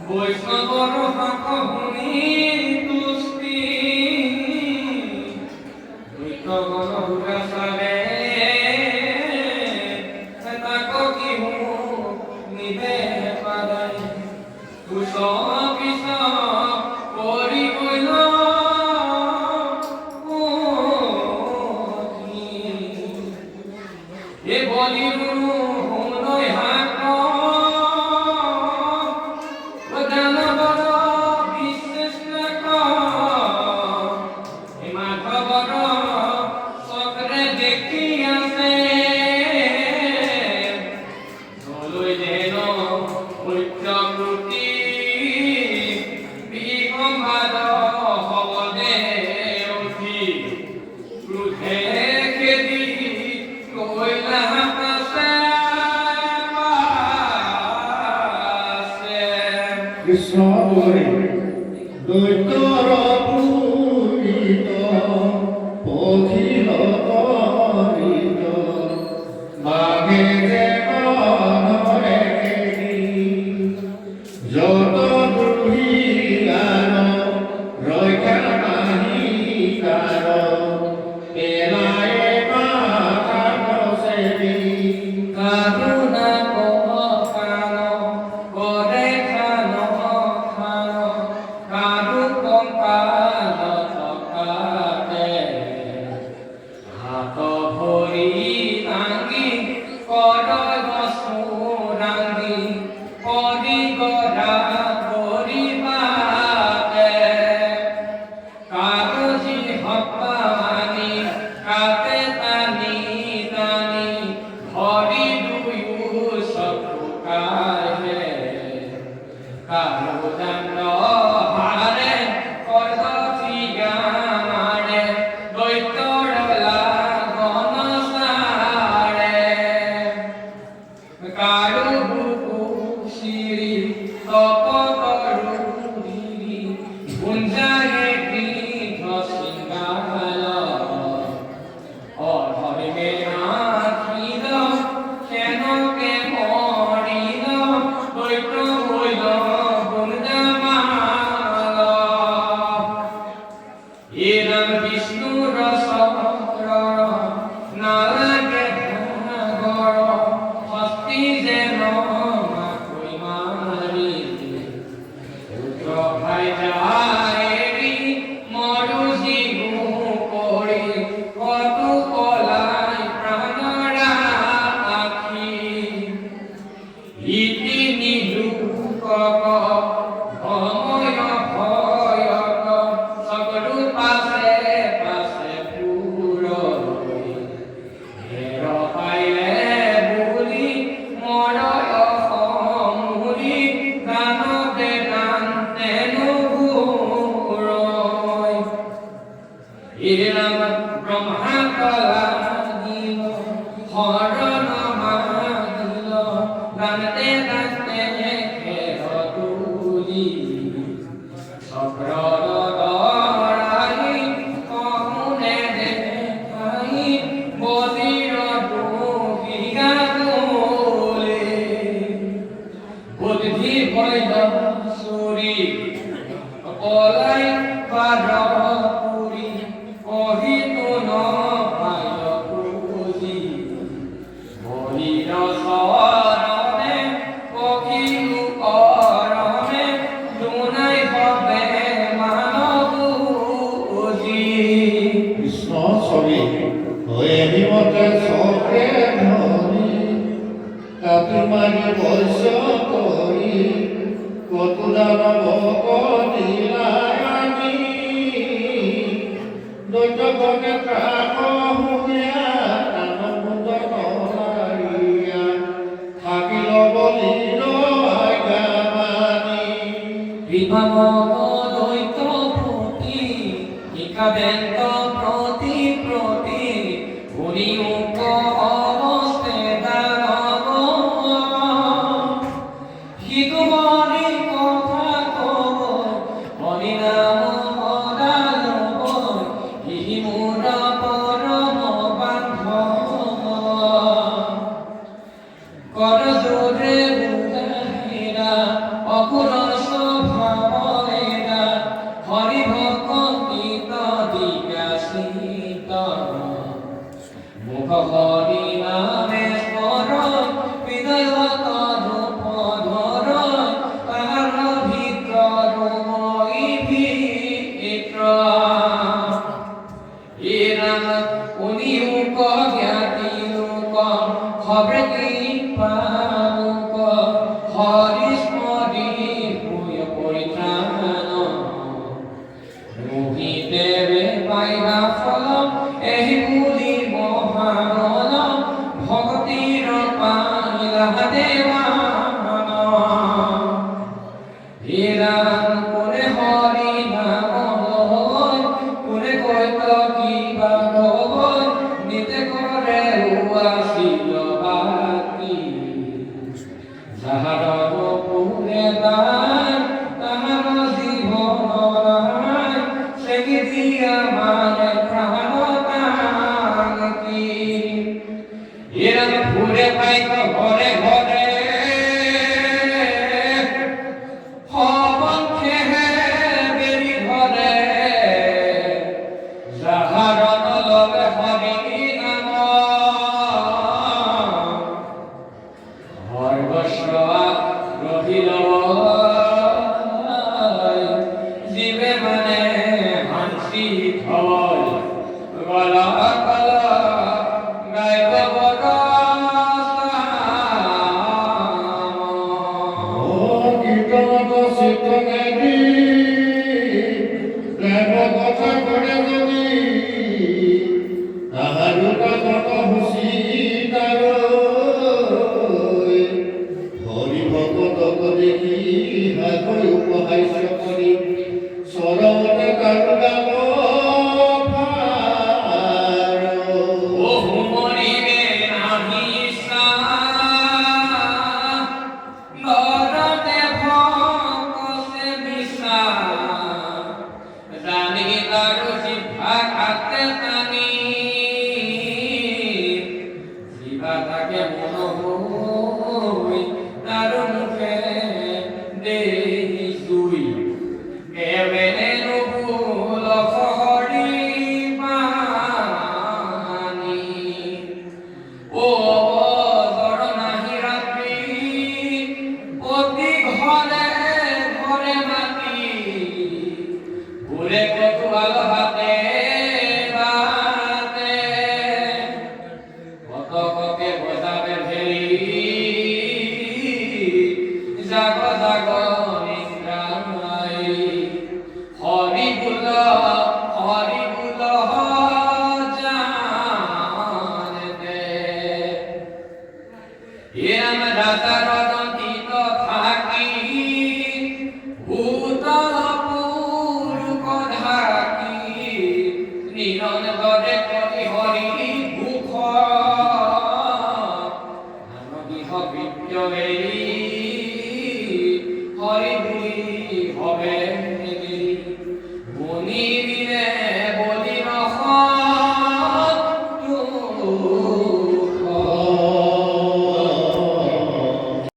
বৈষ্ণৱৰ শাক শুনি তুষ্টি দৈত্যগণ উদাসাৰে তাক কিহু নিবে পাদাই তুষ পিছ কৰি গ'ল এ বলিৰু শুনৈ শাক কৃষ্ণ দৈত্যৰ পূৰিত পখিল কৰিত বাঘে যত দুহিয়াৰ ৰক্ষা নাহি কাৰ পেলায়ে মাথা কচেৰি কাৰুণা করজোরে বুঝাহিরা অকুল এরাম কোনে হরি নাম লয় কোনে কইত কি বাবন নিতে করে উয়াসিল বাকি যাহার পুরে দান তাহার জীবন নাই সে দিয়া মানে প্রাণ টান কি এরাম ঘুরে পাইত ঘরে ঘরে জীবে মানে হাসি হয় গলা গলা গাইব ও কীর্তন শীতকালী প্রেম কথা করে যদি তাহার কত হুসি তার হরি ভগত দেখি হাতই উপহাস্য করি সরবত কারুগাম ও মরিবে নাহি নরতে ভকসে বিশা জানি তারু জিভা খাতে তানি জিভা থাকে মন হই তারু মুখে দেহি সুই কেবেনে নুপুল ফড়ি পানি ও বড় নাহি রাত্রি অতি ঘরে ঘরে মাটি ঘুরে কতুয়াল হাতে বাতে কতকে বোঝাবে ভেলি জাগ জাগ নিদ্রাই হরি বুল জানতে এরম রাতা রদন্তিত থাকি ভূতল পুর কধাকি নিরন্তরে